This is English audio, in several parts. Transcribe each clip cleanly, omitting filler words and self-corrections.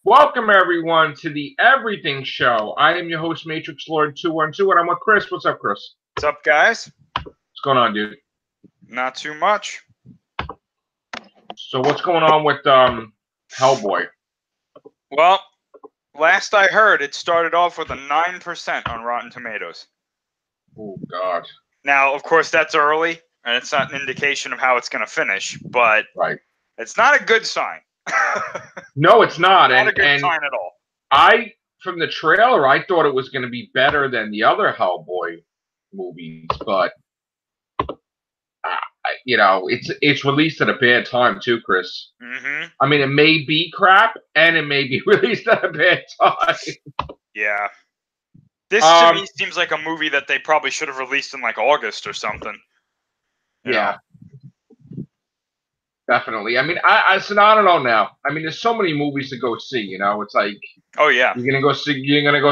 Welcome everyone to the Everything Show. I am your host, Matrix Lord 212, and I'm with Chris. What's up, Chris? What's up, guys? What's going on, dude? Not too much. So what's going on with Hellboy? Well, last I heard, it started off with a 9% on Rotten Tomatoes. Oh, God. Now, of course, that's early, and it's not an indication of how it's going to finish, but Right. It's not a good sign. No, it's not. Not a good sign at all. From the trailer, I thought it was going to be better than the other Hellboy movies, but it's released at a bad time too, Chris. Mm-hmm. I mean, it may be crap, and it may be released at a bad time. Yeah. This to me seems like a movie that they probably should have released in like August or something. Yeah. Definitely. I mean, I don't know now. I mean, there's so many movies to go see. You know, it's like, oh yeah, you're gonna go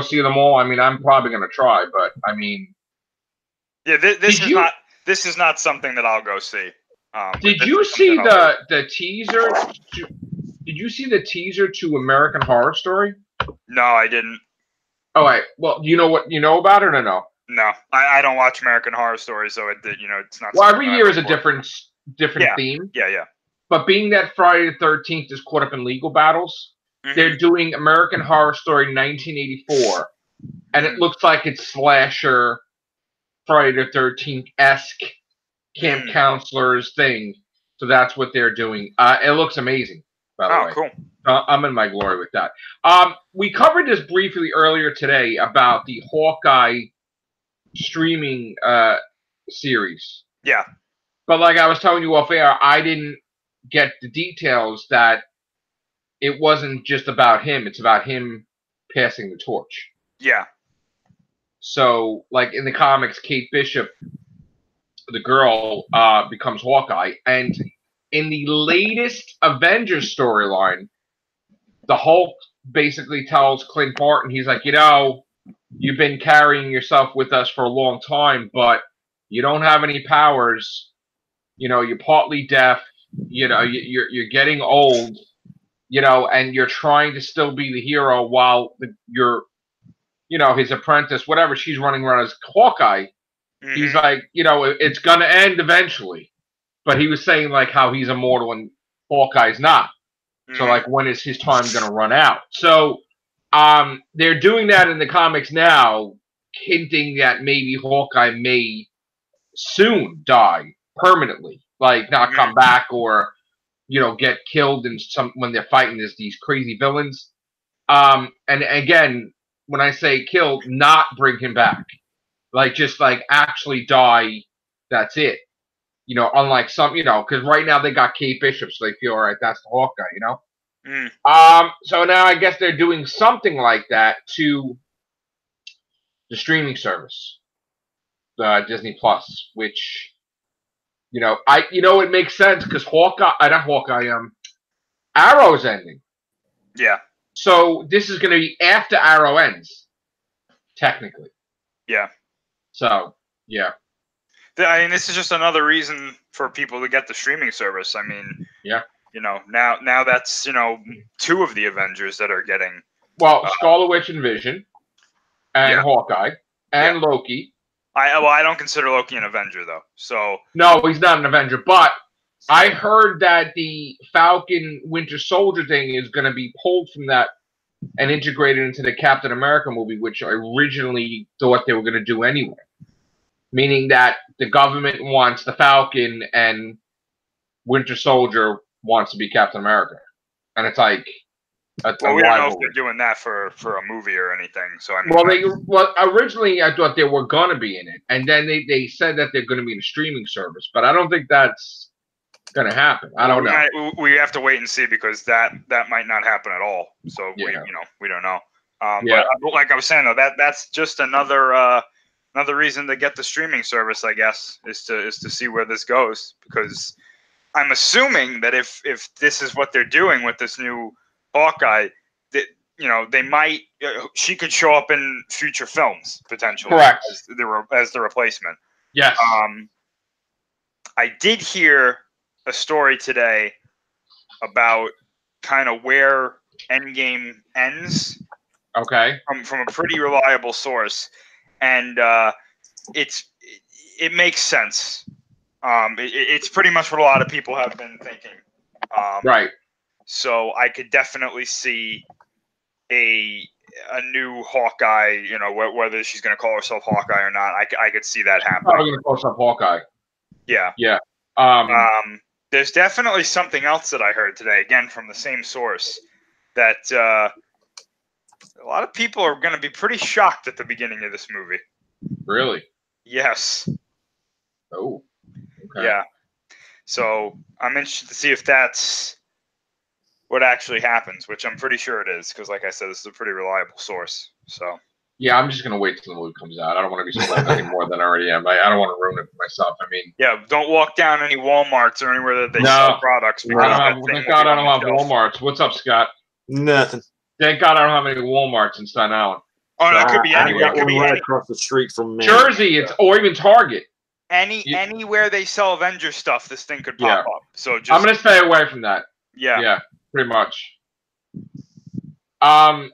see them all. I mean, I'm probably gonna try, but I mean, yeah, this is not something that I'll go see. Did you see the teaser? Did you see the teaser to American Horror Story? No, I didn't. Oh, right. Well, you know what you know about it or no? No, I don't watch American Horror Story, so it's not. Well, every year is a different theme. Yeah. But being that Friday the 13th is caught up in legal battles, they're doing American Horror Story 1984, and it looks like it's slasher Friday the 13th-esque camp counselors thing. So that's what they're doing. It looks amazing, by the way. Cool. I'm in my glory with that. We covered this briefly earlier today about the Hawkeye streaming series. Yeah. But like I was telling you off air, I didn't get the details that it wasn't just about him. It's about him passing the torch. Yeah. So, like in the comics, Kate Bishop, the girl, becomes Hawkeye. And in the latest Avengers storyline, the Hulk basically tells Clint Barton, he's like, you've been carrying yourself with us for a long time, but you don't have any powers. You're partly deaf. You're getting old. And you're trying to still be the hero while his apprentice, whatever, she's running around as Hawkeye. Mm-hmm. He's like, it's gonna end eventually. But he was saying like how he's immortal and Hawkeye's not. Mm-hmm. So like, when is his time gonna run out? So they're doing that in the comics now, hinting that maybe Hawkeye may soon die permanently, like not come back or get killed in when they're fighting these crazy villains. And again, when I say kill, not bring him back, like just like actually die. That's it. Unlike some, because right now they got Kate Bishop, so they feel all right. That's the Hawkeye, So now I guess they're doing something like that to the streaming service, Disney Plus, which. It makes sense because Arrow's ending. Yeah. So this is going to be after Arrow ends, technically. Yeah. So, yeah. I mean, this is just another reason for people to get the streaming service. I mean, yeah. Now that's, two of the Avengers that are getting. Well, Scarlet Witch and Vision, and Hawkeye, and Loki. I don't consider Loki an Avenger, though. So no, he's not an Avenger. But I heard that the Falcon Winter Soldier thing is going to be pulled from that and integrated into the Captain America movie, which I originally thought they were going to do anyway. Meaning that the government wants the Falcon and Winter Soldier wants to be Captain America. And it's like... Well, we don't know if they're doing that for a movie or anything. So I mean, originally I thought they were gonna be in it, and then they said that they're gonna be in a streaming service, but I don't think that's gonna happen. I don't know. We have to wait and see because that might not happen at all. So we don't know. But like I was saying though, that's just another reason to get the streaming service, I guess, is to see where this goes, because I'm assuming that if this is what they're doing with this new Hawkeye, that they might. She could show up in future films potentially. Correct. As the replacement. Yes. I did hear a story today about kind of where Endgame ends. Okay. From a pretty reliable source, and it makes sense. It's pretty much what a lot of people have been thinking. Right. So I could definitely see a new Hawkeye. You know, whether she's going to call herself Hawkeye or not, I could see that happening. Probably going to call herself Hawkeye. Yeah. Yeah. There's definitely something else that I heard today, again from the same source, that a lot of people are going to be pretty shocked at the beginning of this movie. Really? Yes. Oh. Okay. Yeah. So I'm interested to see if that's what actually happens, which I'm pretty sure it is, because like I said, this is a pretty reliable source. So. Yeah, I'm just going to wait till the movie comes out. I don't want to be spoiled any more than I already am. I don't want to ruin it for myself. I mean. Yeah, don't walk down any Walmarts or anywhere that they sell products. Thank God I don't have Walmarts. What's up, Scott? Nothing. Thank God I don't have any Walmarts in Staten Island. Oh, no, it could be anywhere. It could be right across the street from me. Jersey, or even Target. Anywhere they sell Avengers stuff, this thing could pop up. So just, I'm gonna stay away from that. Yeah. Yeah, pretty much. And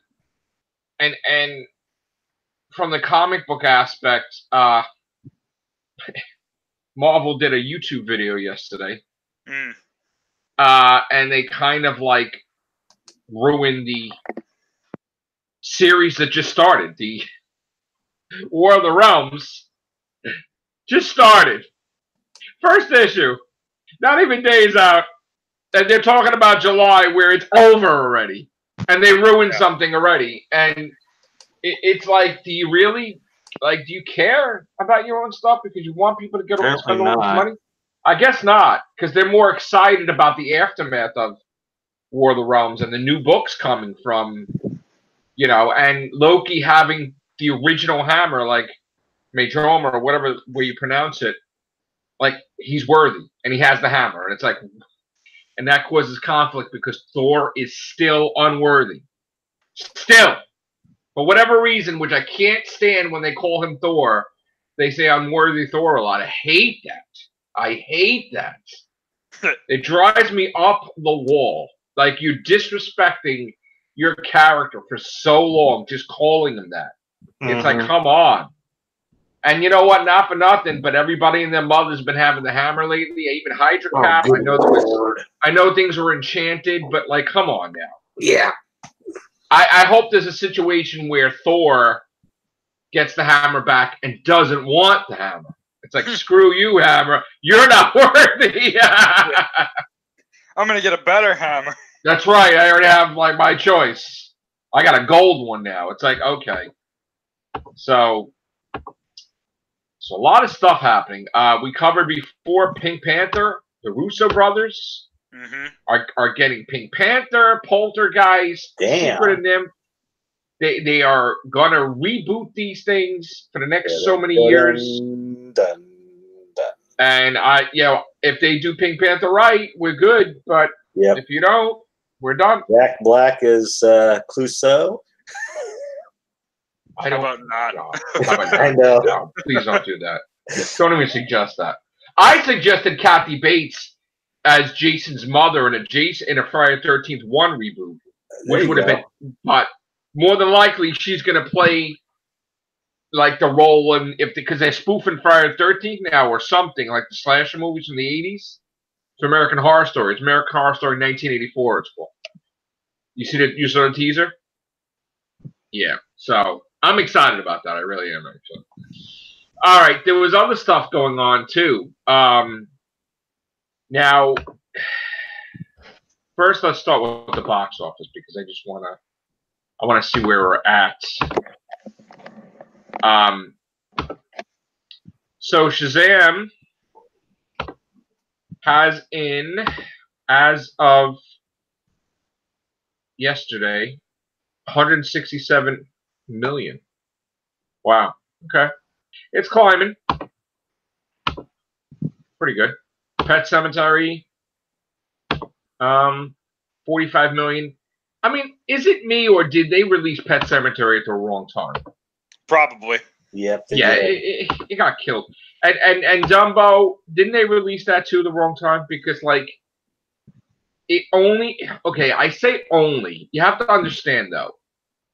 from the comic book aspect, Marvel did a YouTube video yesterday. And they kind of like ruined the series that just started. The War of the Realms just started. First issue. Not even days out. And they're talking about July where it's over already. And they ruined something already. And it's like, do you really, like, do you care about your own stuff because you want people to get over and spend all this money? I guess not, because they're more excited about the aftermath of War of the Realms and the new books coming from, you know, and Loki having the original hammer, like Majorma or whatever way you pronounce it, like he's worthy and he has the hammer, and it's like, and that causes conflict because Thor is still unworthy, still, for whatever reason, which I can't stand when they call him Thor. They say unworthy Thor a lot. I hate that. I hate that. It drives me up the wall. Like you're disrespecting your character for so long, just calling him that. It's like, come on. And you know what? Not for nothing, but everybody and their mother's been having the hammer lately. Even Hydra Cap. I know things were enchanted, but like, come on now. Yeah. I hope there's a situation where Thor gets the hammer back and doesn't want the hammer. It's like, screw you, hammer. You're not worthy. I'm going to get a better hammer. That's right. I already have like my choice. I got a gold one now. It's like, okay. So a lot of stuff happening. We covered before Pink Panther. The Russo brothers are getting Pink Panther, Poltergeist, Secret of Nim. They are going to reboot these things for the next so many years. And if they do Pink Panther right, we're good. But if you don't, we're done. Jack Black is Clouseau. I don't. How about not? How about I know. No, please don't do that. Don't even suggest that. I suggested Kathy Bates as Jason's mother in a Friday the 13th 1 reboot, which would have been, but more than likely she's going to play like the role in because they're spoofing Friday the 13th now or something like the slasher movies from the 80s. It's American Horror Story. It's American Horror Story 1984. It's called. You saw the teaser? Yeah. So I'm excited about that. I really am actually. All right. There was other stuff going on too. Now, first let's start with the box office because I want to see where we're at. So Shazam has as of yesterday, 167 million. Wow. Okay. It's climbing. Pretty good. Pet Sematary, 45 million. I mean, is it me or did they release Pet Sematary at the wrong time? Probably. Yep. Yeah, it got killed. And Dumbo, didn't they release that too the wrong time? Because like it only okay. I say only. You have to understand though.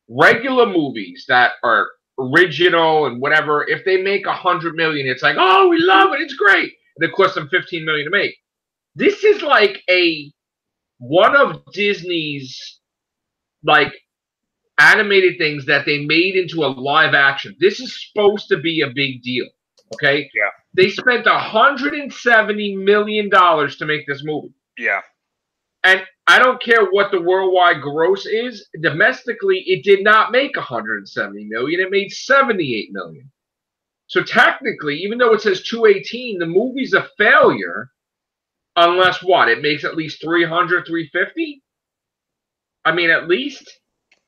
Regular movies that are original and whatever, if they make 100 million, it's like, oh, we love it, it's great. And it costs them 15 million to make. This is like one of Disney's like animated things that they made into a live action. This is supposed to be a big deal. Okay? Yeah. They spent $170 million to make this movie. Yeah. And I don't care what the worldwide gross is. Domestically, it did not make 170 million. It made 78 million. So technically, even though it says 218, the movie's a failure unless what? It makes at least 300, 350? I mean, at least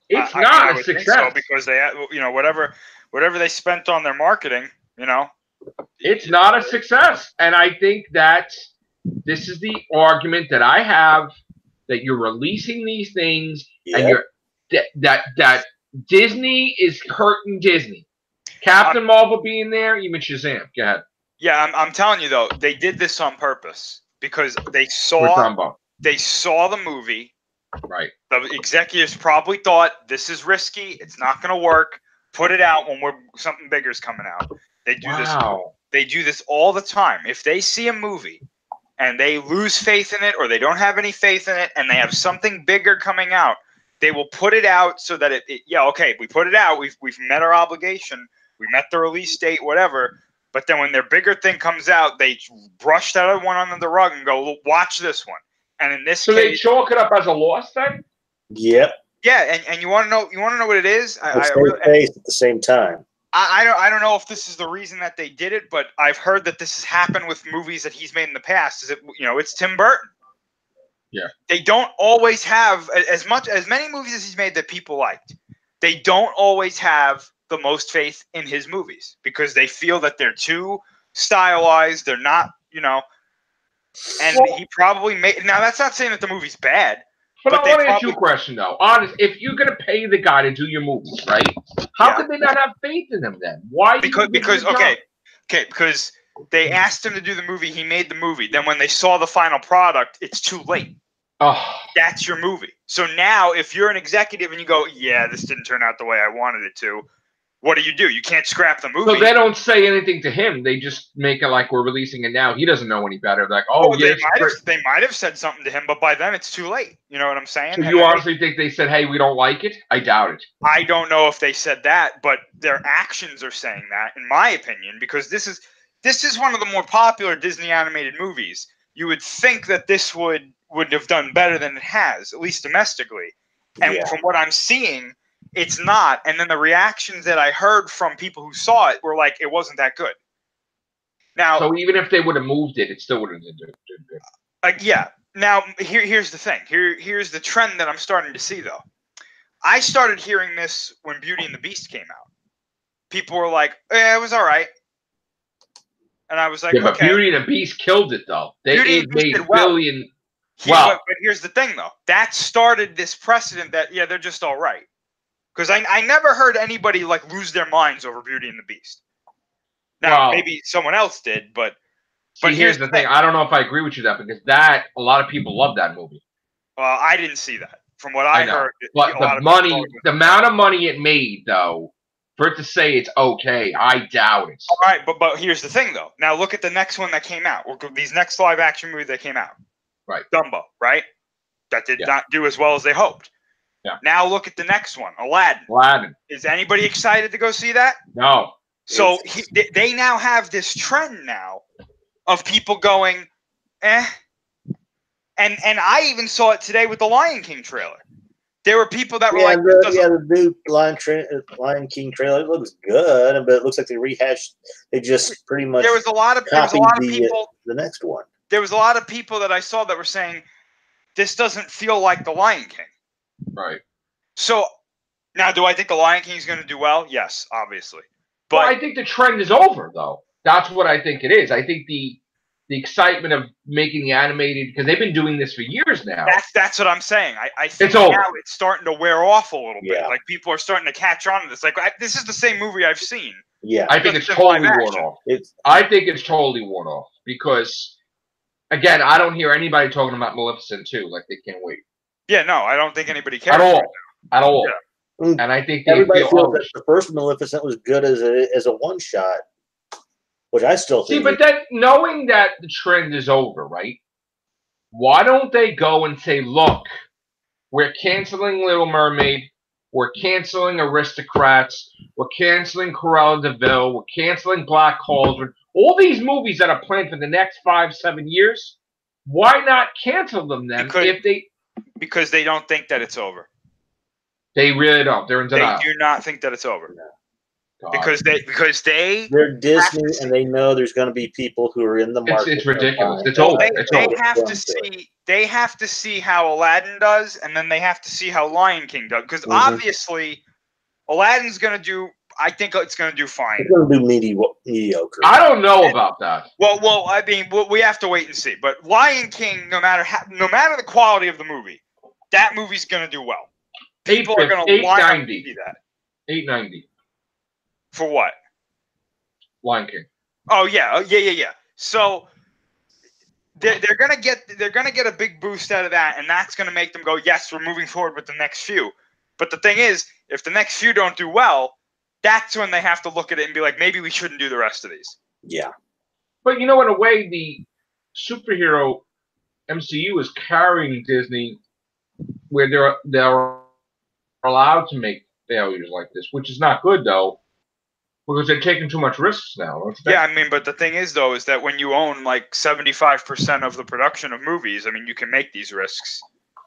it's not a success. So because they, whatever they spent on their marketing, it's not a success. And I think that this is the argument that I have, that you're releasing these things and you're that Disney is hurting Disney. Captain Marvel being there, even Shazam. Go ahead. Yeah, I'm telling you though, they did this on purpose because they saw the movie. Right. The executives probably thought this is risky. It's not going to work. Put it out when something bigger is coming out. They do this. They do this all the time. If they see a movie and they lose faith in it, or they don't have any faith in it, and they have something bigger coming out, they will put it out so that we put it out. We've met our obligation. We met the release date, whatever. But then when their bigger thing comes out, they brush that other one under the rug and go, watch this one. And in this case, they chalk it up as a loss then? Yep. Yeah, and you want to know what it is? It's their face at the same time. I don't know if this is the reason that they did it, but I've heard that this has happened with movies that he's made in the past. It's Tim Burton. Yeah. They don't always have as many movies as he's made that people liked. They don't always have the most faith in his movies because they feel that they're too stylized. They're not, and he probably made. Now that's not saying that the movie's bad. But I want to ask you a question though. Honest, if you're gonna pay the guy to do your movies, right? How could they not have faith in him then? Why? Because they asked him to do the movie. He made the movie. Then when they saw the final product, it's too late. Oh. That's your movie. So now, if you're an executive and you go, "Yeah, this didn't turn out the way I wanted it to," what do? You can't scrap the movie. So they don't say anything to him. They just make it like we're releasing it now. He doesn't know any better. Like, they might have said something to him, but by then it's too late. You know what I'm saying? So you honestly think they said, "Hey, we don't like it"? I doubt it. I don't know if they said that, but their actions are saying that, in my opinion, because this is one of the more popular Disney animated movies. You would think that this would have done better than it has, at least domestically. And from what I'm seeing, it's not. And then the reactions that I heard from people who saw it were like, it wasn't that good. Now, so even if they would have moved it, it still wouldn't have done good. Yeah. Now, here's the thing. Here's the trend that I'm starting to see, though. I started hearing this when Beauty and the Beast came out. People were like, it was all right. And I was like, but Beauty and the Beast killed it, though. They made billion. But here's the thing, though. That started this precedent that, they're just all right. Because I never heard anybody lose their minds over Beauty and the Beast. Now maybe someone else did, but here's the thing. I don't know if I agree with you because a lot of people love that movie. Well, I didn't see that. From what I heard, but the amount of money it made, though, for it to say it's okay, I doubt it. All right, but here's the thing, though. Now look at the next one that came out. These next live action movies that came out. Right. Dumbo, right? That did not do as well as they hoped. Yeah. Now look at the next one, Aladdin. Is anybody excited to go see that? No. So they now have this trend now of people going, eh. And I even saw it today with the Lion King trailer. There were people that were like, the new Lion King trailer, it looks good, but it looks like they rehashed. They just pretty much there was a lot of people. The next one. There was a lot of people that I saw that were saying, this doesn't feel like the Lion King. Right. So now, do I think the Lion King is going to do well? Yes, obviously. But I think the trend is over, though. That's what I think it is. I think the excitement of making the animated, because they've been doing this for years now. That's what I'm saying. I think now it's starting to wear off a little bit. Like people are starting to catch on to this. Like this is the same movie I've seen. Yeah, I think it's totally worn off. I think it's totally worn off because Again, I don't hear anybody talking about Maleficent 2. Like, they can't wait. Yeah, no, I don't think anybody cares. At all. At all. Yeah. And I think everybody feels that the first Maleficent was good as a one-shot, which I still think. See, but then knowing that the trend is over, right? Why don't they go and say, look, we're canceling Little Mermaid, we're canceling Aristocrats, we're canceling Cruella de Vil, we're canceling Black Cauldron, all these movies that are planned for the next 5-7 years, why not cancel them then because they don't think that it's over. They really don't. They're in denial. They do not think that it's over. God. Because they're Disney and they know there's going to be people who are in the market. It's ridiculous. It's over. They have to see how Aladdin does, and then they have to see how Lion King does. Because obviously, Aladdin's going to do. I think it's going to do fine. It's going to do mediocre. I don't know about that. Well, I mean, we have to wait and see. But Lion King, no matter the quality of the movie, that movie's going to do well. People are going to line up to see that. $8.90. For what? Lion King. Oh yeah. So they're gonna get a big boost out of that, and that's gonna make them go, yes, we're moving forward with the next few. But the thing is, if the next few don't do well, that's when they have to look at it and be like, maybe we shouldn't do the rest of these. Yeah. But in a way, the superhero MCU is carrying Disney where they're allowed to make failures like this, which is not good though. Because they're taking too much risks now. Yeah, I mean, but the thing is, though, is that when you own like 75% of the production of movies, I mean, you can make these risks.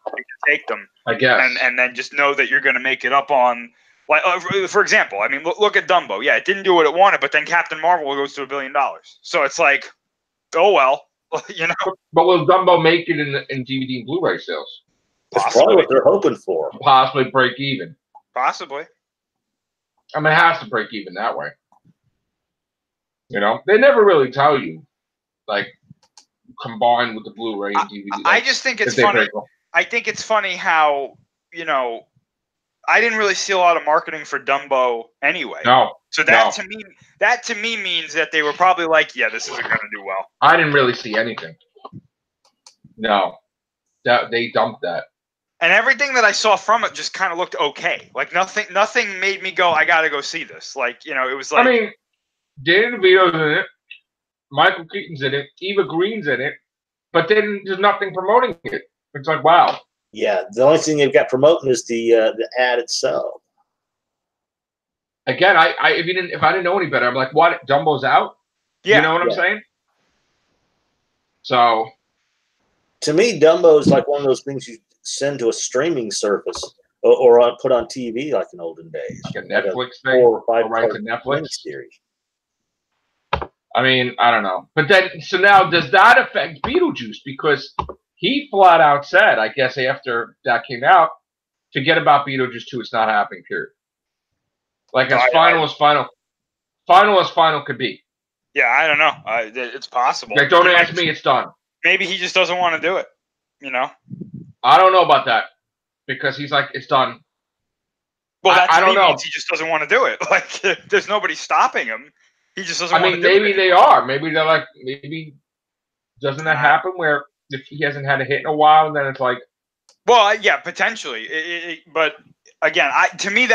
You can take them. I guess. And then just know that you're going to make it up on, like, for example, I mean, look at Dumbo. Yeah, it didn't do what it wanted, but then Captain Marvel goes to $1 billion. So it's like, oh, well, you know. But will Dumbo make it in DVD and Blu-ray sales? That's probably what they're hoping for. Possibly break even. Possibly. I mean, it has to break even that way. They never really tell you, like, combined with the Blu-ray and DVD. I just think it's funny. I think it's funny how, I didn't really see a lot of marketing for Dumbo anyway. No. So that to me means that they were probably like, yeah, this isn't going to do well. I didn't really see anything. No. They dumped that. And everything that I saw from it just kind of looked okay. Like nothing made me go, I got to go see this. Like, it was like. I mean, Danny DeVito's in it. Michael Keaton's in it. Eva Green's in it. But then there's nothing promoting it. It's like, wow. Yeah, the only thing they've got promoting is the ad itself. Again, if I didn't know any better, I'm like, what? Dumbo's out? Yeah. You know what I'm saying? So. To me, Dumbo is like one of those things you send to a streaming service or put on TV like in olden days. Like a Netflix thing? 4 or 5 right to Netflix series. I mean, I don't know. But then, so now does that affect Beetlejuice? Because he flat out said, I guess after that came out, forget about Beetlejuice 2, it's not happening, period. Like as final as final could be. Yeah, I don't know. It's possible. Like, don't ask me, it's done. Maybe he just doesn't want to do it, I don't know about that. Because he's like, it's done. Well, I don't know. Means he just doesn't want to do it. Like, there's nobody stopping him. He just doesn't want to do it. Maybe they are. Maybe they're like, maybe doesn't that happen where if he hasn't had a hit in a while, then it's like. Well, yeah, potentially. But again, to me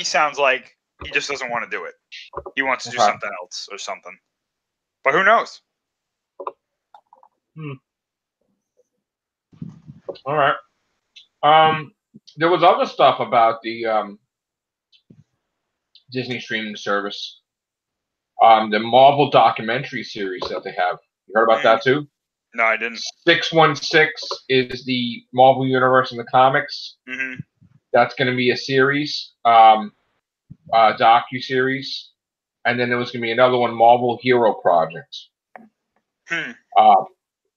sounds like he just doesn't want to do it. He wants to do something else or something. But who knows? All right. There was other stuff about the Disney streaming service. The Marvel documentary series that they have. You heard about that too? No, I didn't. 616 is the Marvel Universe in the comics. Mm-hmm. That's going to be a series, docu-series. And then there was going to be another one, Marvel Hero Project.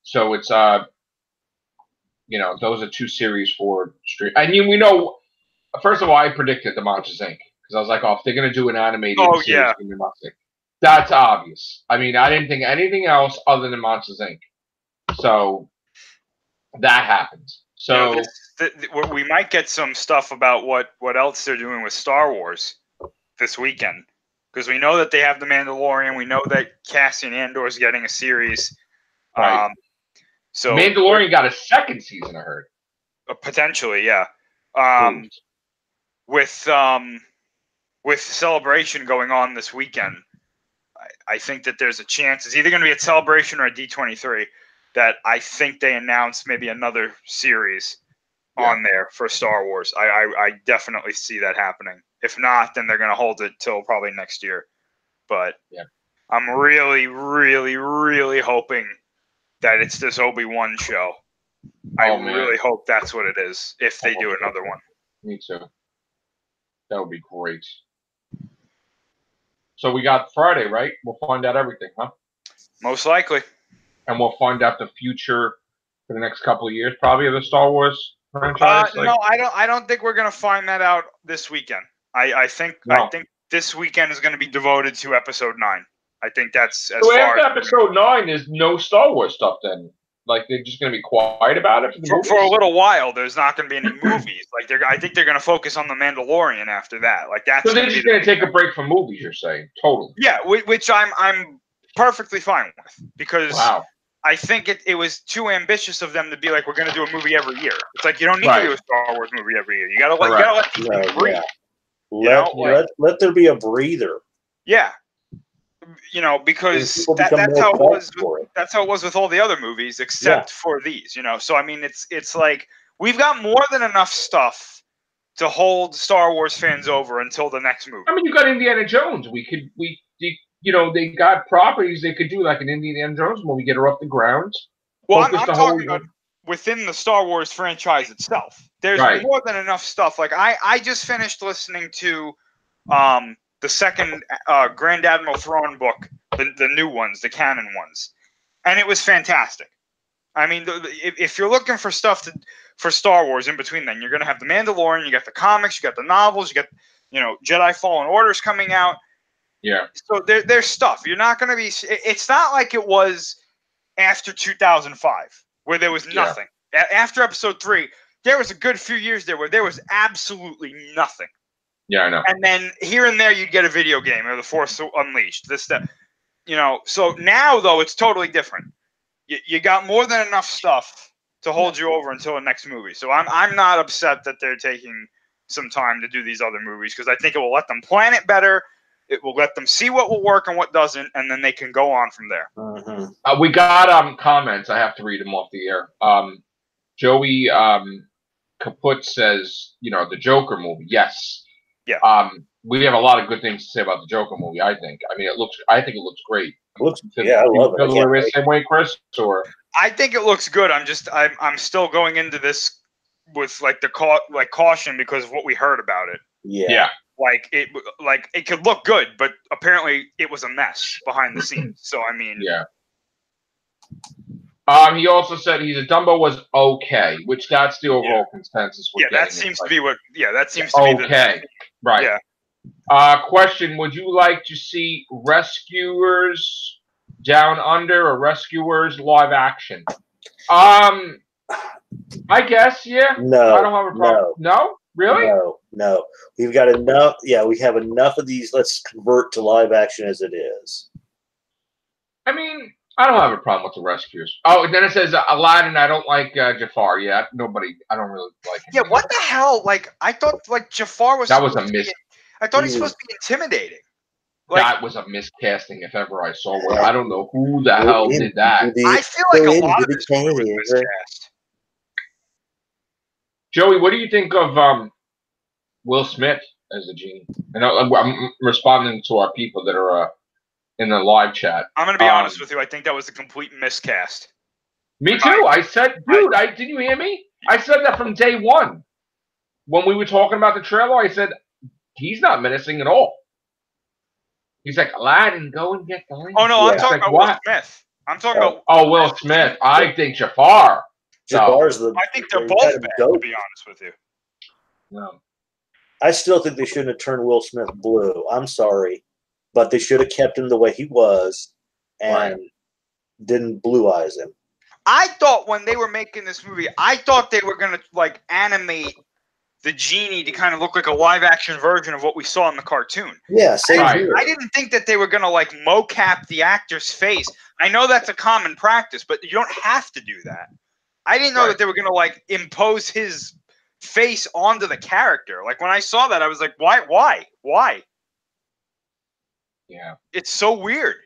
So it's, those are 2 series for stream. And we know, first of all, I predicted the Monsters, Inc. Because I was like, if they're going to do an animated series, it's going to be Monsters, Inc. That's obvious. I mean, I didn't think anything else other than Monsters, Inc. So that happens. So we might get some stuff about what else they're doing with Star Wars this weekend. Because we know that they have The Mandalorian. We know that Cassian Andor is getting a series. Right. So Mandalorian got a second season, I heard. Potentially, yeah. With Celebration going on this weekend, I think that there's a chance it's either going to be a Celebration or a D23 that I think they announce maybe another series on there for Star Wars. I definitely see that happening. If not, then they're going to hold it till probably next year. But I'm really, really, really hoping that it's this Obi-Wan show. I really hope that's what it is, if they do another one. Me too. That would be great. So we got Friday, right? We'll find out everything, huh? Most likely. And we'll find out the future for the next couple of years, probably, of the Star Wars franchise. No, I don't think we're gonna find that out this weekend. I think this weekend is gonna be devoted to Episode 9. I think that's as so far after Episode 9, there's no Star Wars stuff then. Like they're just going to be quiet about it for a little while. There's not going to be any movies. Like I think they're going to focus on the Mandalorian after that. Like that's. So they're just going to take a break from movies. You're saying totally. Yeah, which I'm perfectly fine with because I think it was too ambitious of them to be like we're going to do a movie every year. It's like you don't need to do a Star Wars movie every year. You got to let these things breathe. Let there be a breather. Yeah. You know, because that's how it was. That's how it was with all the other movies, except for these. You know, so I mean, it's like we've got more than enough stuff to hold Star Wars fans over until the next movie. I mean, you got Indiana Jones. They got properties they could do like an Indiana Jones movie, get her off the ground. Well, I'm talking about within the Star Wars franchise itself. There's more than enough stuff. Like I just finished listening to the second Grand Admiral Thrawn book, the new ones, the canon ones, and it was fantastic. I mean, if you're looking for stuff for Star Wars in between, then you're going to have the Mandalorian, you got the comics, you got the novels, you got Jedi Fallen Order's coming out. Yeah. So there's stuff. You're not going to be. It's not like it was after 2005 where there was nothing. After Episode 3, there was a good few years there where there was absolutely nothing. Yeah, I know. And then here and there you'd get a video game or The Force Unleashed. So now though it's totally different. You got more than enough stuff to hold you over until the next movie. So I'm not upset that they're taking some time to do these other movies because I think it will let them plan it better. It will let them see what will work and what doesn't, and then they can go on from there. Mm-hmm. We got comments. I have to read them off the air. Joey Kaput says, the Joker movie. Yes. Yeah. We have a lot of good things to say about the Joker movie. I think. I mean, I think it looks great. I love it. The same way, Chris? Or I think it looks good. I'm still going into this with like caution because of what we heard about it. Yeah. It could look good, but apparently it was a mess behind the scenes. So I mean, yeah. He also said Dumbo was okay, which that's the overall consensus. That seems to be what. Yeah, that seems to be okay. Right. Yeah. Question: would you like to see Rescuers Down Under or Rescuers live action? I guess. Yeah. No. I don't have a problem. No. Really? No. We've got enough. Yeah, we have enough of these. Let's convert to live action as it is. I mean, I don't have a problem with the Rescuers. Oh, and then it says Aladdin. I don't like Jafar. Yeah, I don't really like him. Yeah, what the hell? Like, I thought Jafar was. That was a miss. I thought he was supposed to be intimidating. That was a miscasting if ever I saw one. I don't know who the hell did that. I feel like a lot of this movie was miscast. Joey, what do you think of Will Smith as the genie? And I'm responding to our people that are in the live chat. I'm going to be honest with you. I think that was a complete miscast. Me too. I said, dude, didn't you hear me? I said that from day one. When we were talking about the trailer, I said, he's not menacing at all. He's like, Aladdin, go and get the link. Oh, no, I'm talking about Will Smith. I'm talking about... Oh, Will Smith. I think Jafar. Jafar's I think they're both bad, to be honest with you. No. I still think they shouldn't have turned Will Smith blue. I'm sorry. But they should have kept him the way he was and didn't blue eyes him. I thought when they were making this movie, I thought they were going to animate the genie to kind of look like a live action version of what we saw in the cartoon. Yeah, same here. I didn't think that they were going to like mocap the actor's face. I know that's a common practice, but you don't have to do that. I didn't know that they were going to like impose his face onto the character. Like when I saw that, I was like, why? Yeah. It's so weird.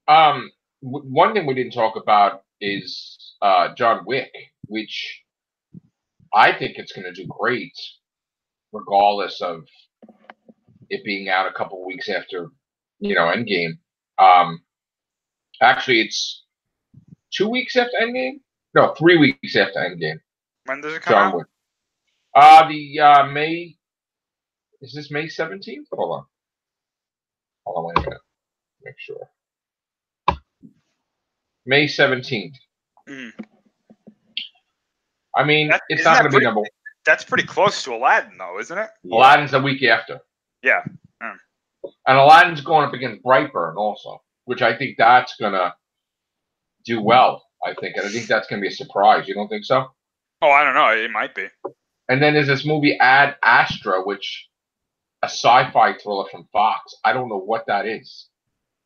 One thing we didn't talk about is John Wick, which I think it's going to do great, regardless of it being out a couple of weeks after, Endgame. Actually, it's 2 weeks after Endgame. No, 3 weeks after Endgame. When does it come out? Wick. May. Is this May 17th? Hold on, wait a minute. Make sure. May 17th. Mm. I mean, it's not going to be number one. That's pretty close to Aladdin, though, isn't it? Aladdin's the week after. Yeah. And Aladdin's going up against Brightburn also, which I think that's going to do well, I think. And I think that's going to be a surprise. You don't think so? Oh, I don't know. It might be. And then there's this movie Ad Astra, which a sci-fi thriller from Fox. I don't know what that is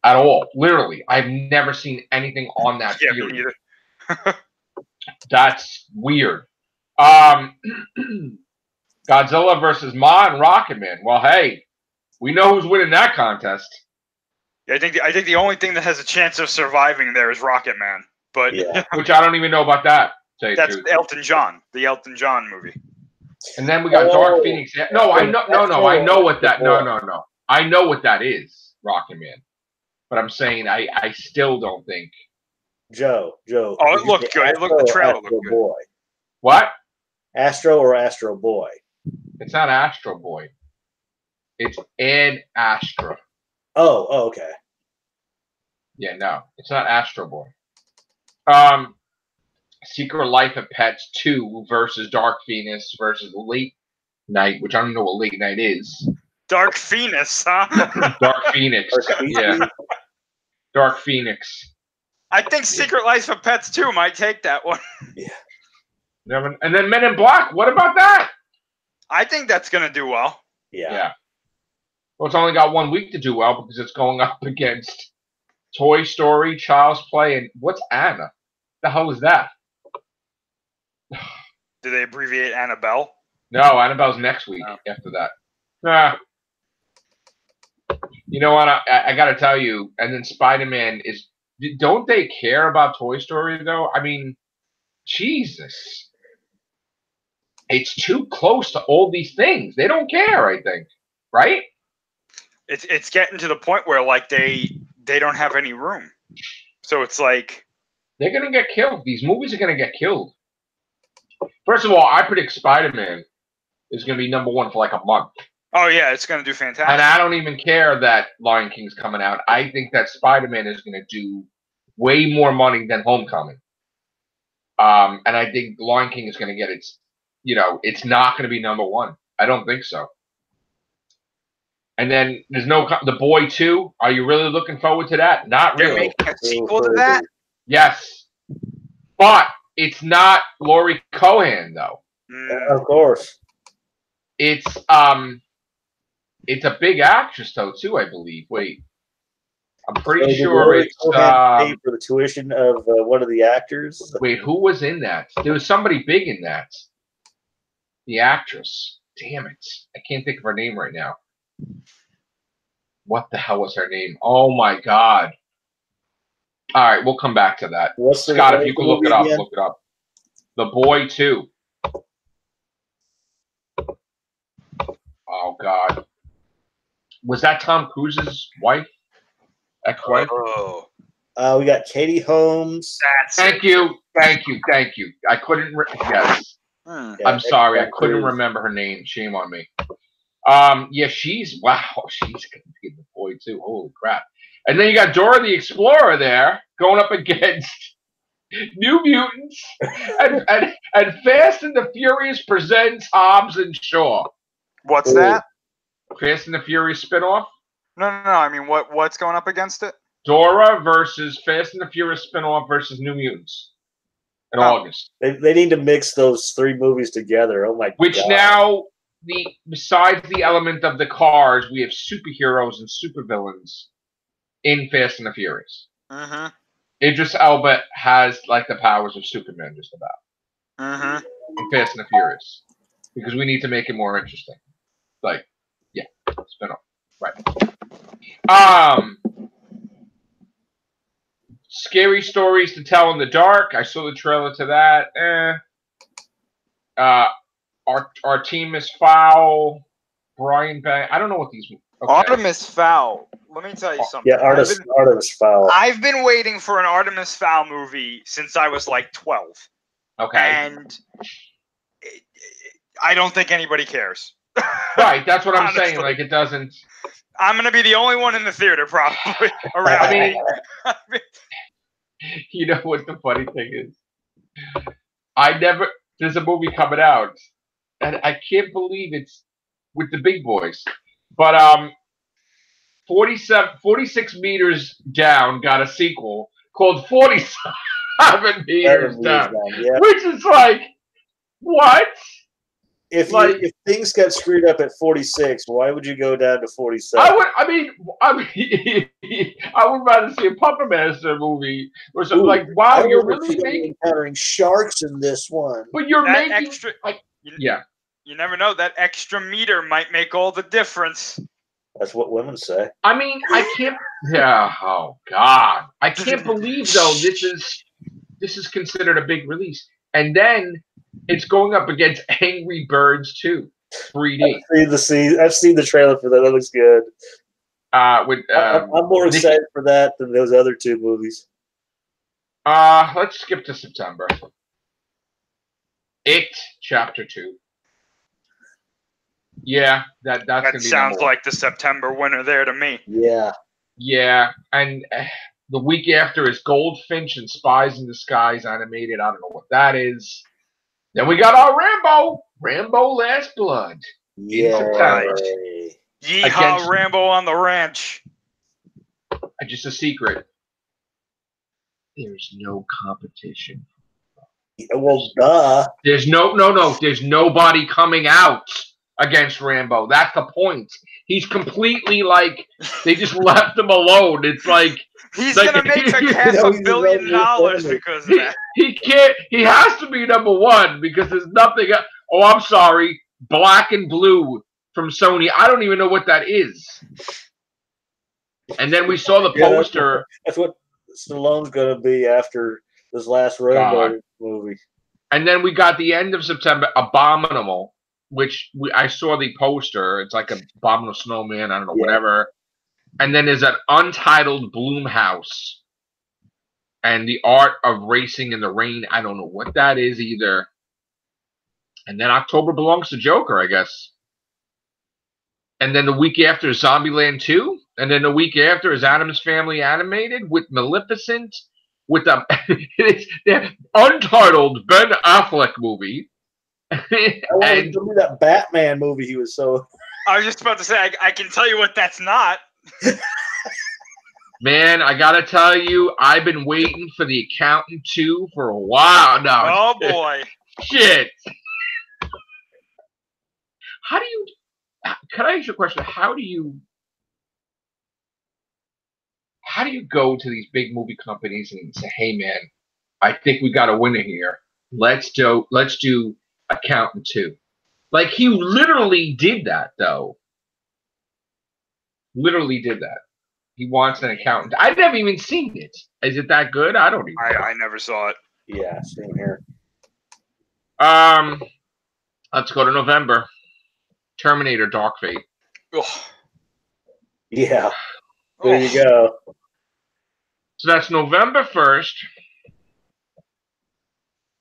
at all. Literally, I've never seen anything on that Yeah, series. me neither. That's weird. Godzilla versus Ma and Rocket Man. Well, hey, we know who's winning that contest. Yeah, I think the only thing that has a chance of surviving there is Rocket Man. But which I don't even know about that. That's Elton John, the Elton John movie. And then we got Dark Phoenix. No, I know. No, I know what that. No. I know what that is, Rocket Man. But I'm saying I still don't think. Joe. Oh, it looked good. The trailer looked good. Boy. What? Astro or Astro Boy? It's not Astro Boy. It's Ad Astra. Oh, okay. Yeah, no, it's not Astro Boy. Secret Life of Pets 2 versus Dark Phoenix versus Late Night, which I don't know what Late Night is. Dark Phoenix, huh? Dark Phoenix. Yeah. Dark Phoenix. I think Secret Life of Pets 2 might take that one. Yeah. And then Men in Black. What about that? I think that's going to do well. Yeah. Well, it's only got 1 week to do well because it's going up against Toy Story, Child's Play, and what's Anna? The hell is that? Do they abbreviate Annabelle? No, Annabelle's next week after that. You know what? I got to tell you, and then Spider-Man is... Don't they care about Toy Story, though? I mean, Jesus. It's too close to all these things. They don't care, I think. Right? It's getting to the point where, like, they don't have any room. So it's like... They're going to get killed. These movies are going to get killed. First of all, I predict Spider-Man is going to be number one for like a month. Oh, yeah, it's going to do fantastic. And I don't even care that Lion King's coming out. I think that Spider-Man is going to do way more money than Homecoming. And I think Lion King is going to get its, it's not going to be number one. I don't think so. And then there's The Boy 2. Are you really looking forward to that? Not really. They're making a sequel to that? Yes. But it's not Laurie Cohan, though. Of course. It's a big actress, though, too, I believe. Wait. I'm pretty sure it's... paid for the tuition of one of the actors. Wait, who was in that? There was somebody big in that. The actress. Damn it. I can't think of her name right now. What the hell was her name? Oh, my God. All right, we'll come back to that. Scott, if you can look it up, look it up. The Boy 2. Oh, God. Was that Tom Cruise's wife? Ex-wife? Oh. We got Katie Holmes. Thank you. I couldn't... Yes. I'm sorry. I couldn't remember her name. Shame on me. Yeah, she's... Wow. She's going to be The Boy 2. Holy crap. And then you got Dora the Explorer there going up against New Mutants and Fast and the Furious presents Hobbs and Shaw. What's that? Fast and the Furious spinoff? No. I mean, what's going up against it? Dora versus Fast and the Furious spinoff versus New Mutants. in August. They need to mix those 3 movies together. Oh my god! Which now, besides the element of the cars, we have superheroes and supervillains in Fast and the Furious. Mm-hmm. Idris Elba has like the powers of Superman, just about. Mm-hmm. In Fast and the Furious, because we need to make it more interesting. Like, yeah, spin off, right? Scary stories to tell in the dark. I saw the trailer to that. Artemis Fowl, Brian Bang. I don't know what these. Okay. Artemis Fowl. Let me tell you something. Yeah, Artemis Fowl. I've been waiting for an Artemis Fowl movie since I was like 12. Okay. And I don't think anybody cares. Right, that's what I'm saying. Like, it doesn't. I'm gonna be the only one in the theater probably around me. You know what the funny thing is? There's a movie coming out, and I can't believe it's with the big boys. But 46 Meters Down got a sequel called 47 Meters Down, yeah. Which is like, what? If things got screwed up at 46, why would you go down to 47? I would rather see a Puppet Master movie or something. Like, wow, you're really encountering sharks in this one. But you're that making extra. Yeah. You never know. That extra meter might make all the difference. That's what women say. I mean, I can't. Yeah. Oh God, I can't believe though this is considered a big release, and then it's going up against Angry Birds 2, 3D. I've seen the trailer for that. That looks good. I'm more excited for that than those other 2 movies. Let's skip to September. It Chapter 2. Yeah, that sounds like the September winner there to me. Yeah. Yeah, and the week after is Goldfinch and Spies in Disguise animated. I don't know what that is. Then we got our Rambo Last Blood. Yeah. Right. Yeehaw, Rambo on the ranch. Just a secret. There's no competition. Well, duh. There's There's nobody coming out against Rambo. That's the point. He's completely like, they just left him alone. It's like he's gonna make $500 million because of that. He can't. He has to be number 1 because there's nothing. Oh, I'm sorry. Black and Blue from Sony. I don't even know what that is. And then we saw the poster. That's what Stallone's gonna be after this last Rambo movie. And then we got the end of September, Abominable, which I saw the poster. It's like a Abominable Snowman. I don't know, whatever. And then there's an untitled Blumhouse. And the Art of Racing in the Rain. I don't know what that is either. And then October belongs to Joker, I guess. And then the week after is Zombieland 2. And then the week after is Addams Family Animated with Maleficent. With the untitled Ben Affleck movie. I wanted to be that Batman movie he was so... I was just about to say, I can tell you what that's not. Man, I gotta tell you, I've been waiting for The Accountant 2 for a while now. Oh, boy. Shit. How do you... Can I ask you a question? How do you go to these big movie companies and say, hey, man, I think we got a winner here. Let's do Accountant 2. Like, he literally did that, though. Literally did that. He wants an accountant. I've never even seen it. Is it that good? I don't even know. I never saw it. Yeah, same here. Let's go to November. Terminator Dark Fate. Ugh. Yeah. There you go. So that's November 1st.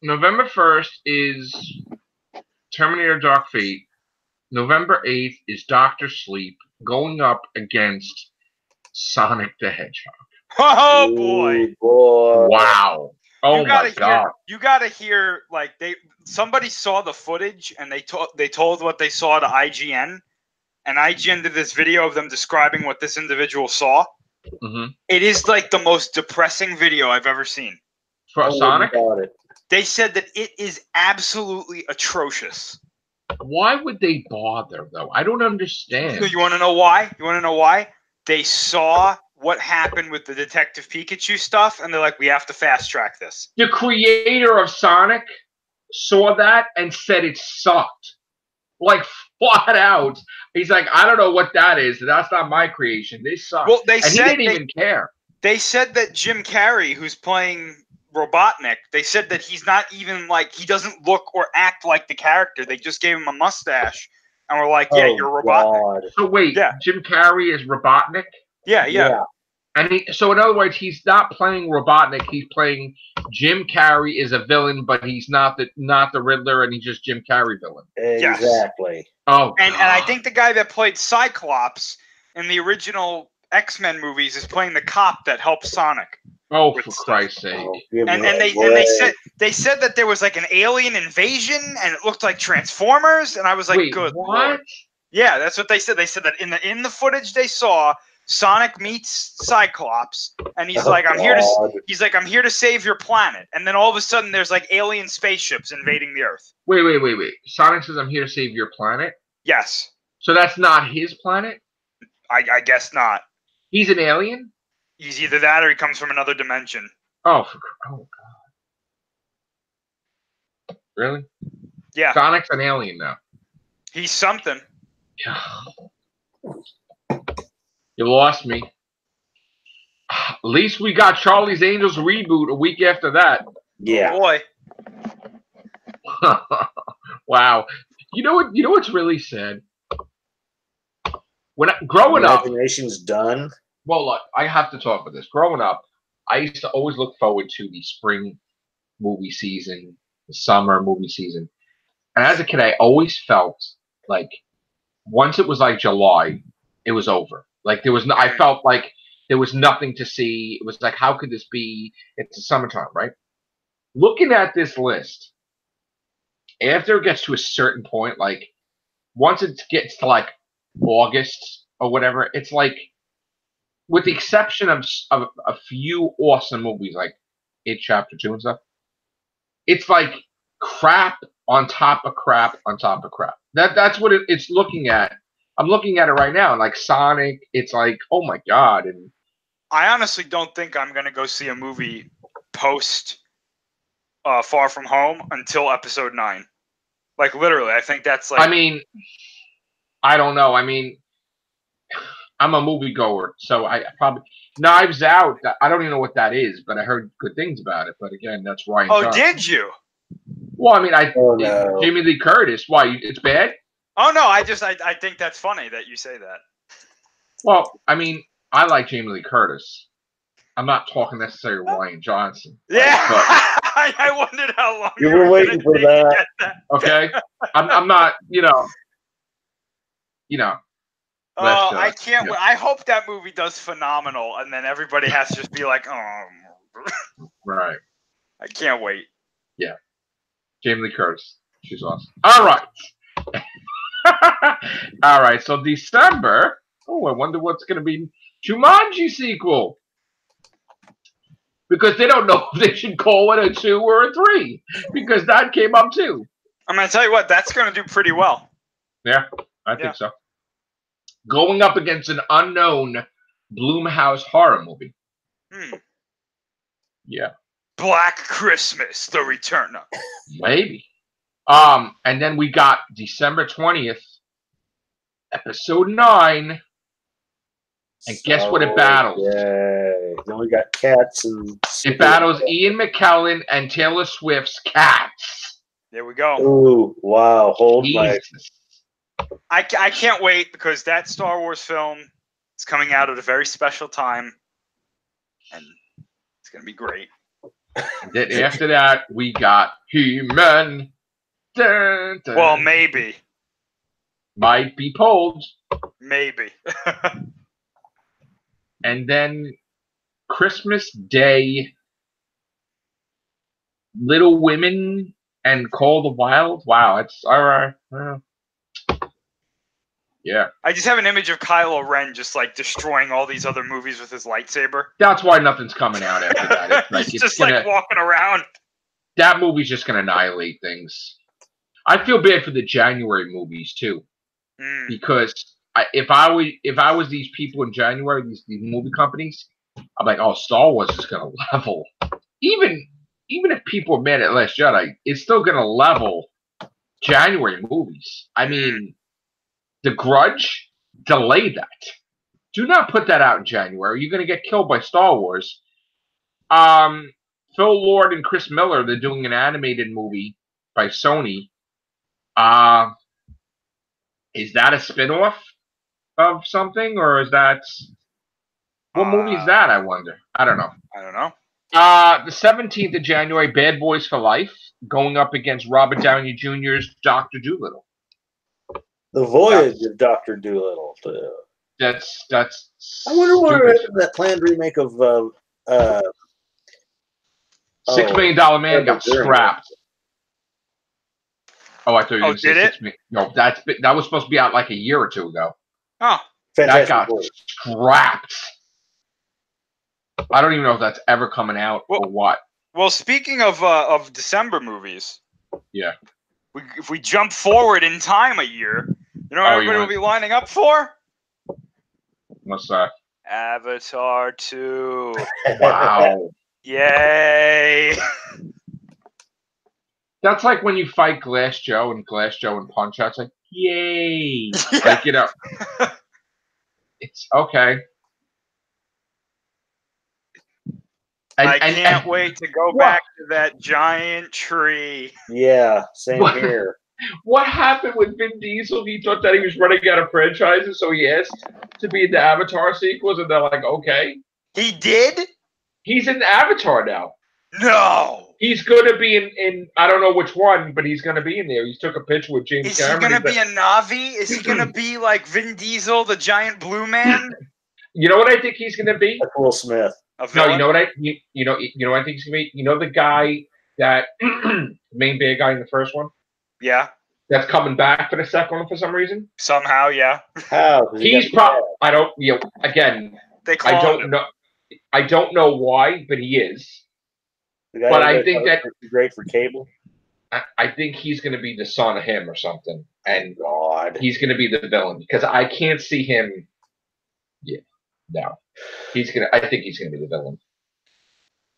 November 1st is Terminator Dark Fate. November 8th is Doctor Sleep going up against Sonic the Hedgehog. Oh, boy. Boy. Wow. Oh, my God. You got to hear, like, somebody saw the footage and they told what they saw to IGN. And IGN did this video of them describing what this individual saw. Mm-hmm. It is like the most depressing video I've ever seen. For Sonic? They said that it is absolutely atrocious. Why would they bother, though? I don't understand. You want to know why? They saw what happened with the Detective Pikachu stuff, and they're like, we have to fast track this. The creator of Sonic saw that and said it sucked. Like, flat out. He's like, I don't know what that is. That's not my creation. They suck. Well, he didn't even care. They said that Jim Carrey, who's playing Robotnik, they said that he's not even like, he doesn't look or act like the character. They just gave him a mustache and were like, yeah, you're Robotnik. So wait, Jim Carrey is Robotnik? Yeah. And so in other words, he's not playing Robotnik. He's playing Jim Carrey is a villain, but he's not the Riddler, and he's just Jim Carrey villain. Exactly. Yes. Oh, and I think the guy that played Cyclops in the original X-Men movies is playing the cop that helps Sonic. Oh, for Christ's sake! And they said that there was like an alien invasion, and it looked like Transformers, and I was like, good Lord. Yeah, that's what they said. They said that in the footage they saw, Sonic meets Cyclops, and he's like, I'm here to save your planet. And then all of a sudden, there's like alien spaceships invading the Earth. Wait. Sonic says, I'm here to save your planet? Yes. So that's not his planet? I guess not. He's an alien? He's either that or he comes from another dimension. Oh God. Really? Yeah. Sonic's an alien now. He's something. You lost me. At least we got Charlie's Angels reboot a week after that. Yeah. Oh boy. Wow. You know what's really sad? Growing up, imagination's done. Well, look, I have to talk about this. Growing up, I used to always look forward to the spring movie season, the summer movie season. And as a kid, I always felt like once it was like July, it was over. Like I felt like there was nothing to see. It was like, how could this be? It's the summertime, right? Looking at this list, after it gets to a certain point, like once it gets to like August or whatever, it's like, with the exception of a few awesome movies like It Chapter 2 and stuff, it's like crap on top of crap on top of crap. That's what it's looking at. I'm looking at it right now, and like Sonic, it's like, oh my God. And I honestly don't think I'm going to go see a movie post Far From Home until episode 9. Like, literally, I think that's like... I mean, I don't know. I mean, I'm a moviegoer, so I probably... Knives Out, I don't even know what that is, but I heard good things about it. But again, that's Ryan Johnson. Did you? Well, I mean, Jamie Lee Curtis. Why? It's bad? Oh, no, I think that's funny that you say that. Well, I mean, I like Jamie Lee Curtis. I'm not talking necessarily Ryan Johnson. Yeah, I wondered how long you were waiting for that. Okay, I'm not, you know. Oh, I can't wait. I hope that movie does phenomenal, and then everybody has to just be like, oh. Right. I can't wait. Yeah. Jamie Lee Curtis. She's awesome. All right. All right. So December. Oh, I wonder what's going to be Jumanji sequel. Because they don't know if they should call it a 2 or a 3. Because that came up too. I'm going to tell you what, that's going to do pretty well. Yeah, I think so. Going up against an unknown Blumhouse horror movie. Yeah. Black Christmas, The Return of. Maybe. And then we got December 20th, episode 9. And guess what it battles? Yay. Then we got Cats and... It battles Ian McKellen and Taylor Swift's Cats. There we go. Ooh, wow. Hold my... I can't wait because that Star Wars film is coming out at a very special time. And it's going to be great. And then after that, we got He-Man. Dun, dun. Well, maybe. Might be pulled. Maybe. And then Christmas Day, Little Women and Call the Wild. Wow, it's all right. Yeah. I just have an image of Kylo Ren just like destroying all these other movies with his lightsaber. That's why nothing's coming out after that. It's like, He's just like walking around. that movie's just gonna annihilate things. I feel bad for the January movies too, because if I was these people in January, these movie companies, I'm like, oh, Star Wars is gonna level. Even if people are mad at Last Jedi, it's still gonna level January movies. I mean, The Grudge, delay that. Do not put that out in January. You're gonna get killed by Star Wars. Phil Lord and Chris Miller, they're doing an animated movie by Sony. Is that a spin-off of something, or is that what movie is that? I wonder. I don't know. The 17th of January, Bad Boys for Life, going up against Robert Downey Jr.'s Dr. Dolittle. The Voyage of Dr. Dolittle. That's. I wonder what that planned remake of $6 Million Man got scrapped. Oh, I thought you were going to say $6 million. No, that was supposed to be out like a year or two ago. Oh, that got scrapped. I don't even know if that's ever coming out or what. Well, speaking of December movies, yeah, if we jump forward in time a year, you know what everybody will be lining up for? What's that? Avatar 2. Wow! Yay! That's like when you fight Glass Joe and Punch Out. It's like, yay! Like, you know, it's okay. I can't wait to go back to that giant tree. Yeah, same here. What happened with Vin Diesel? He thought that he was running out of franchises, so he asked to be in the Avatar sequels, and they're like, okay. He did? He's in Avatar now. No! He's going to be in I don't know which one, but he's going to be in there. He took a picture with James Cameron. Is he going to be a Na'vi? Is he going to be like Vin Diesel, the giant blue man? You know what I think he's going to be? Like Will Smith. No, you know what I think he's going to be? You know the guy that main bad guy in the first one? Yeah. That's coming back for the second one for some reason? Somehow, yeah. How? He's probably I don't again, I don't know why, but he is. But I think that great for cable. I think he's going to be the son of him or something, and he's going to be the villain because I can't see him. Yeah, no, I think he's going to be the villain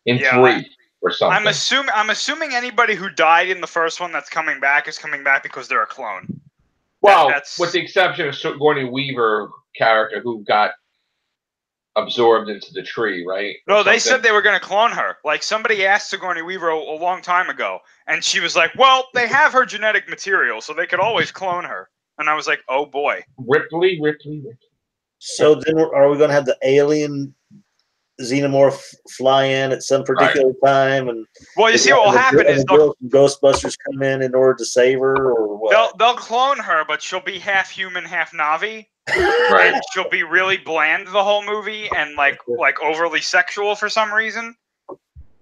in 3 or something. I'm assuming anybody who died in the first one that's coming back is coming back because they're a clone. Well, with the exception of Sigourney Weaver character who got absorbed into the tree, right? No, they said they were going to clone her. Like, somebody asked Sigourney Weaver a long time ago, and she was like, well, they have her genetic material, so they could always clone her. And I was like, oh, boy. Ripley. So then are we going to have the alien xenomorph fly in at some particular time? And well, you see what will happen is Ghostbusters come in order to save her, or what? They'll clone her, but she'll be half human, half Na'vi. Right. And she'll be really bland the whole movie and like overly sexual for some reason.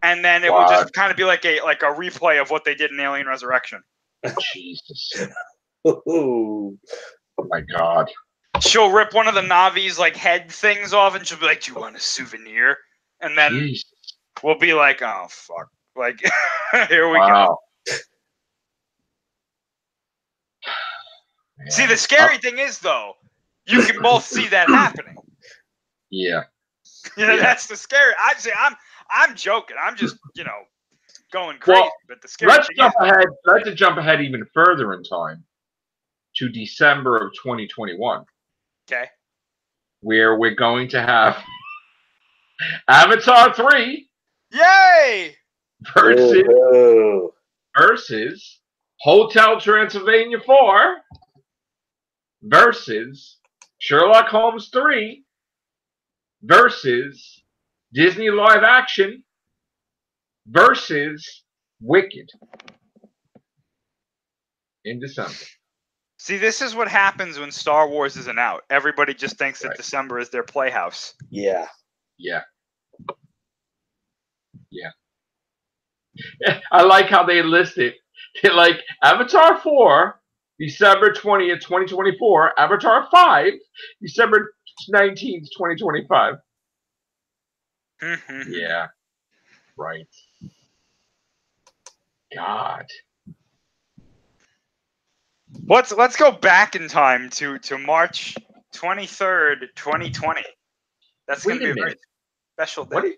And then it will just kind of be like a replay of what they did in Alien Resurrection. Jesus. Oh my God. She'll rip one of the Na'vi's like head things off and she'll be like, do you want a souvenir? And then we'll be like, oh fuck. Like here we go. See, the scary thing is though, you can both see that happening. Yeah. That's the scary. I'm joking. I'm just, going crazy. Well, but the scary thing let's jump ahead even further in time to December of 2021. Okay. Where we're going to have Avatar 3. Yay! Versus Hotel Transylvania 4 versus Sherlock Holmes 3 versus Disney live action versus Wicked in December. See, this is what happens when Star Wars isn't out. Everybody just thinks that December is their playhouse. Yeah. I like how they list it. They're like Avatar 4, December 20th, 2024. Avatar 5, December 19th, 2025. Yeah. Right. God. Let's go back in time to March 23rd, 2020. That's going to be a very special day.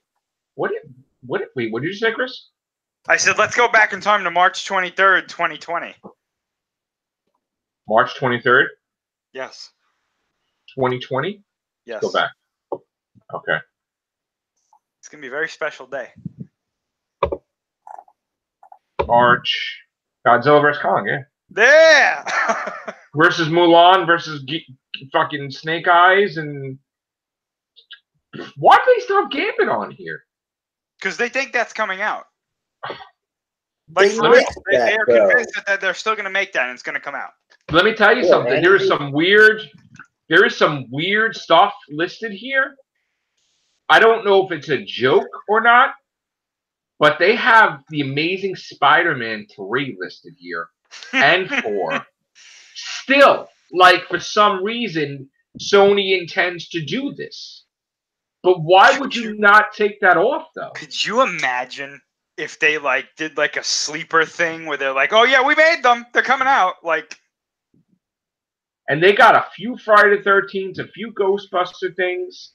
Wait, what did you say, Chris? I said, let's go back in time to March 23rd, 2020. March 23rd? Yes. 2020? Yes. Go back. Okay. It's going to be a very special day. March. Godzilla vs. Kong, yeah. Yeah! Versus Mulan versus fucking Snake Eyes and... Why do they stop Gambit on here? Because they think that's coming out. Like, they are convinced that they're still going to make that and it's going to come out. Let me tell you something. There is some weird stuff listed here. I don't know if it's a joke or not, but they have the Amazing Spider-Man 3 listed here and 4. Still, like, for some reason, Sony intends to do this. But why would you not take that off, though? Could you imagine if they, like, did, like, a sleeper thing where they're like, oh, yeah, we made them. They're coming out. Like... And they got a few Friday the 13th, a few Ghostbuster things.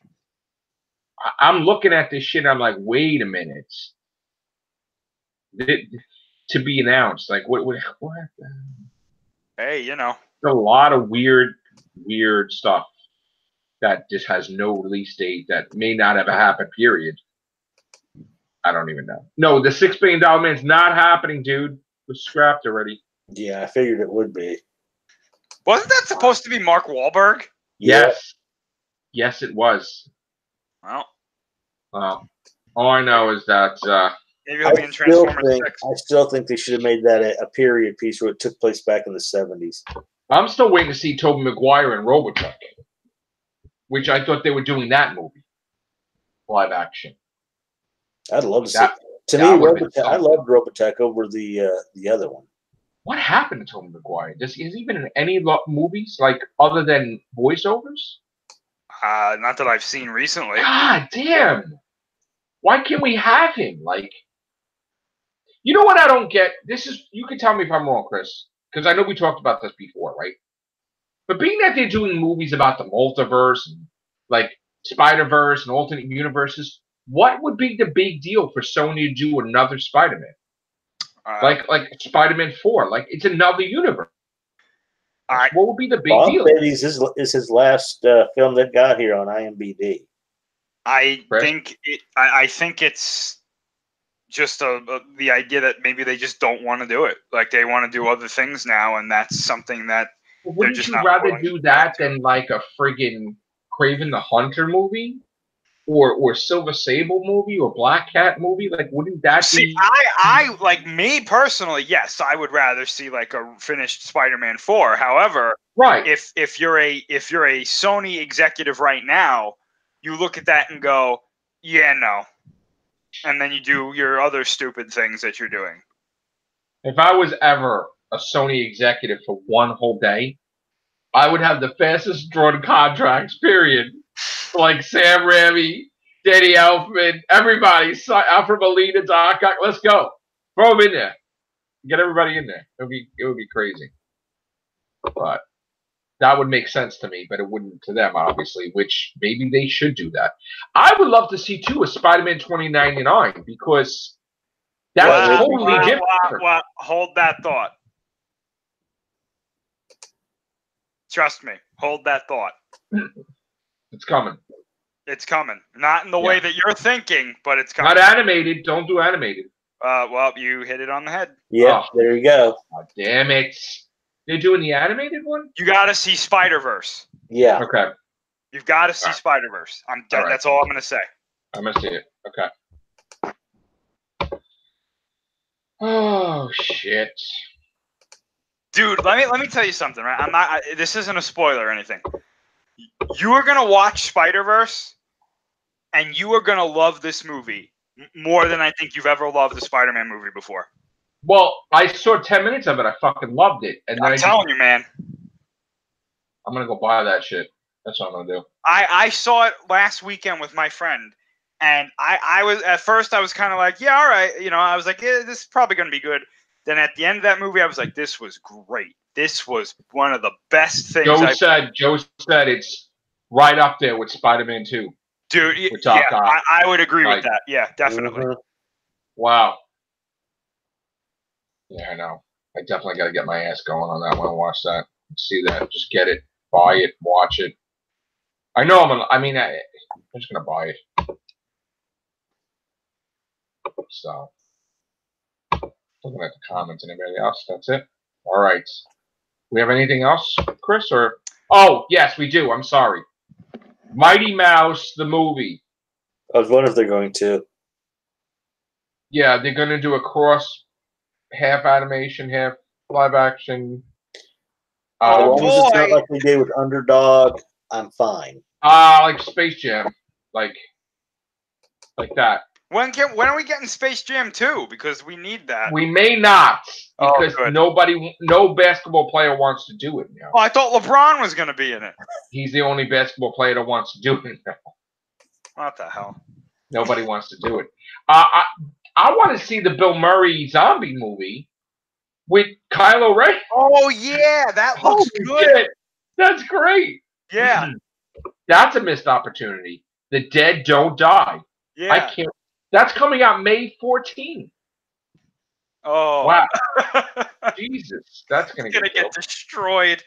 I'm looking at this shit, and I'm like, wait a minute. To be announced. Like, what? Hey, you know. There's a lot of weird stuff that just has no release date that may not ever happen, period. I don't even know. No, the $6 billion man's not happening, dude. It was scrapped already. Yeah, I figured it would be. Wasn't that supposed to be Mark Wahlberg? Yes. Yes, it was. Well. All I know is that... maybe he'll be in Transformers 6. I still think they should have made that a period piece where it took place back in the 70s. I'm still waiting to see Tobey Maguire and Robotech, which I thought they were doing that movie. Live action. I'd love to see. To me, Robotech, I loved Robotech over the other one. What happened to Tobey Maguire? Is he been in any movies, like, other than voiceovers? Not that I've seen recently. God damn! Why can't we have him? Like, you know what I don't get? You can tell me if I'm wrong, Chris, because I know we talked about this before, right? But being that they're doing movies about the multiverse and, like, Spider-Verse and alternate universes, what would be the big deal for Sony to do another Spider-Man? Like Spider-Man 4. Like, it's another universe. What would be the big deal? Is his last film they've got here on IMDb. I think it's just the idea that maybe they just don't want to do it. Like, they want to do other things now, and that's something that wouldn't you rather do that than, like, a friggin' Kraven the Hunter movie? Or Silver Sable movie or Black Cat movie? Like, wouldn't that be... See, I like, me personally, yes, I would rather see, like, a finished Spider-Man 4. However, right, if you're a Sony executive right now, you look at that and go, yeah, no. And then you do your other stupid things that you're doing. If I was ever a Sony executive for one whole day, I would have the fastest drawn contracts, period. Like Sam Raimi, Danny Elfman, everybody, Alfred Molina, Doc Ock, let's go. Throw them in there. Get everybody in there. It would be crazy. But that would make sense to me, but it wouldn't to them, obviously, which maybe they should do that. I would love to see, too, a Spider-Man 2099, because that's totally different. Hold that thought. Trust me. Hold that thought. It's coming. It's coming. Not in the way that you're thinking, but it's coming. Not animated. Don't do animated. Well, you hit it on the head. Yeah, there you go. Oh, damn it. They're doing the animated one? You got to see Spider-Verse. Yeah. Okay. You've got to see Spider-Verse. That's all I'm going to say. I'm going to see it. Okay. Oh, shit. Dude, let me tell you something, right? This isn't a spoiler or anything. You are going to watch Spider-Verse, and you are going to love this movie more than I think you've ever loved a Spider-Man movie before. Well, I saw 10 minutes of it. I fucking loved it. And then I'm telling you, man. I'm going to go buy that shit. That's what I'm going to do. I saw it last weekend with my friend, and I was, at first I was kind of like, yeah, all right. You know, I was like, yeah, this is probably going to be good. Then at the end of that movie, I was like, this was great. This was one of the best things. Joe said it's right up there with Spider-Man 2. Dude, yeah, I would agree with that. Yeah, definitely. Wow. Yeah, I know. I definitely got to get my ass going on that one and watch that. See that. Just get it. Buy it. Watch it. I know I'm just going to buy it. So, looking at the comments and everybody else, that's it. All right. We have anything else, Chris? Or oh, yes, we do. I'm sorry. Mighty Mouse, the movie. I was wondering if they're going to. Yeah, they're going to do a cross, half animation, half live action. As long as it's not like they did with Underdog, I'm fine. Like Space Jam, like that. When are we getting Space Jam 2? Because we need that. We may not, because no basketball player wants to do it now. Oh, I thought LeBron was going to be in it. He's the only basketball player that wants to do it now. What the hell? Nobody wants to do it. I want to see the Bill Murray zombie movie with Kylo Ren. Oh, yeah, that looks good. Shit. That's great. Yeah. That's a missed opportunity. The dead don't die. Yeah. I can't. That's coming out May 14th. Oh. Wow. Jesus. That's going to get destroyed.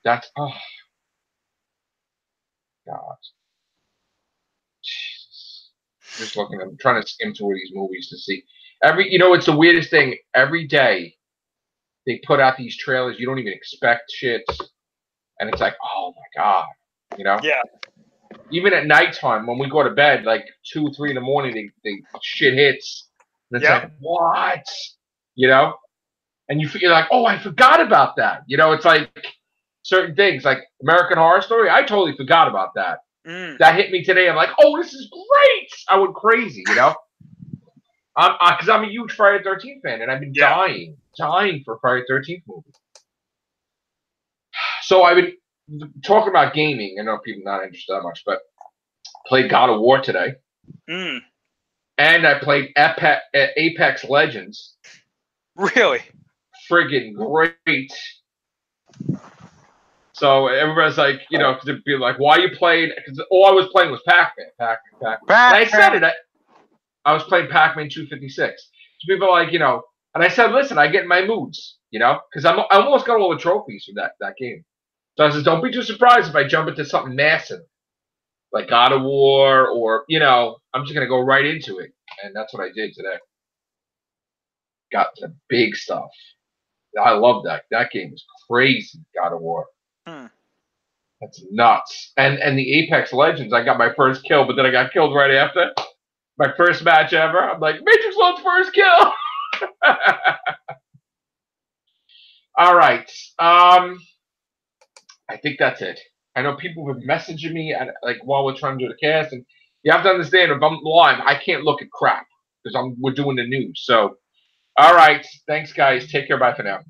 That's, oh. God. Jesus. Just looking, I'm trying to skim through these movies to see. It's the weirdest thing. Every day they put out these trailers. You don't even expect shit. And it's like, oh my God. Yeah. Even at nighttime, when we go to bed, like 2, 3 in the morning, the shit hits. And it's like, what? And you're like, oh, I forgot about that. It's like certain things, like American Horror Story. I totally forgot about that. That hit me today. I'm like, oh, this is great. I went crazy, because I'm a huge Friday the 13th fan, and I've been dying for a Friday the 13th movie. So I've been talking about gaming. I know people are not interested that much, but played God of War today. And I played Apex Legends. Really? Friggin' great. So everybody's like, to be like, why you playing? Because all I was playing was Pac-Man. And I said it. I was playing Pac-Man 256. So people are like, and I said, listen, I get in my moods, because I almost got all the trophies from that game. So I said, don't be too surprised if I jump into something massive, like God of War, or, I'm just going to go right into it. And that's what I did today. Got the big stuff. I love that. That game is crazy, God of War. That's nuts. And the Apex Legends, I got my first kill, but then I got killed right after. My first match ever. I'm like, Matrix Load's first kill. All right. I think that's it. I know people have been messaging me while we're trying to do the cast, and you have to understand, if I'm live, I can't look at crap because we're doing the news. So, all right. Thanks, guys. Take care. Bye for now.